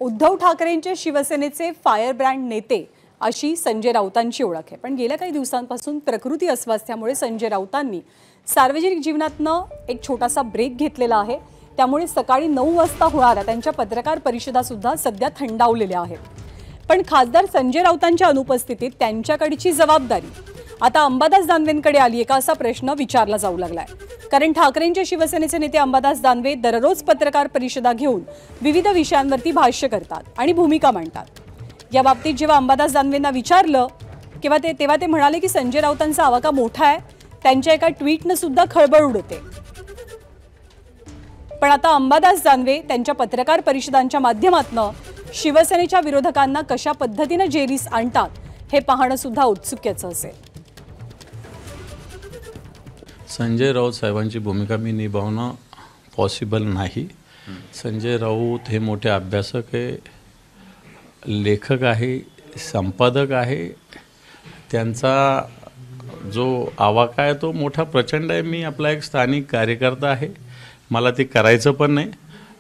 उद्धव ठाकरेंच्या शिवसेनेचे fire brand नेते अशी संजय राऊतांची ओळख आहे। पण गेल्या काही दिवसांपासून प्रकृती अस्वास्थ्यामुळे संजय राऊतांनी सार्वजनिक जीवनातनं एक छोटासा ब्रेक घेतलेला आहे। त्यामुळे सकाळी 9 वाजता होणाऱ्या त्यांच्या पत्रकार परिषदा सुद्धा सध्या थंडावलेल्या आहेत। पण खासदार संजय राऊतांच्या अनुपस्थितीत त्यांच्याकडची जबाबदारी आता अंबादास दानवेंकडे आली आहे का असा प्रश्न विचारला जाऊ लागलाय। कारण ठाकरेंच्या शिवसेनेचे नेते अंबादास दानवे दररोज पत्रकार परिषदा घेऊन विविध विषयांवरती भाष्य करतात आणि भूमिका मांडतात। या बाबतीत जेव्हा अंबादास दानवेंना विचारलं तेव्हा ते म्हणाले की संजय राऊतांचा आवाका मोठा आहे, त्यांच्या एका ट्विटने सुद्धा खळबळ उडते। पण आता अंबादास दानवे त्यांच्या पत्रकार परिषदांच्या माध्यमातून शिवसेनेच्या विरोधकांना कशा पद्धतीने जेरीस आणतात हे पाहणं सुद्धा उत्सुकतेचं असेल। संजय राऊत साहेबांची भूमिका मी निभावणं पॉसिबल नाही। संजय राऊत हे मोठे अभ्यासक आहे, लेखक आहे, संपादक आहे। त्यांचा जो आवाका आहे तो मोठा प्रचंड आहे। मी आपला एक स्थानिक कार्यकर्ता आहे, मला ते करायचं पण नाही।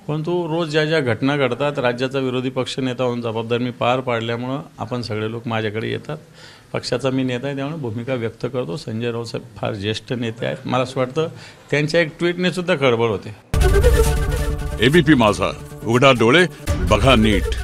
परंतु रोज ज्या ज्या घटना घडतात, राज्याचा विरोधी पक्षनेता म्हणून जबाबदारी मी पार पाडल्यामुळं आपण सगळे लोक माझ्याकडे येतात। पक्षाचा मी नेता आहे, त्यामुळे भूमिका व्यक्त करतो। संजय राऊत साहेब फार ज्येष्ठ नेते आहेत, मला असं वाटतं त्यांच्या एक ट्विटने सुद्धा खळबळ होते। एबीपी माझा, उघडा डोळे बघा नीट।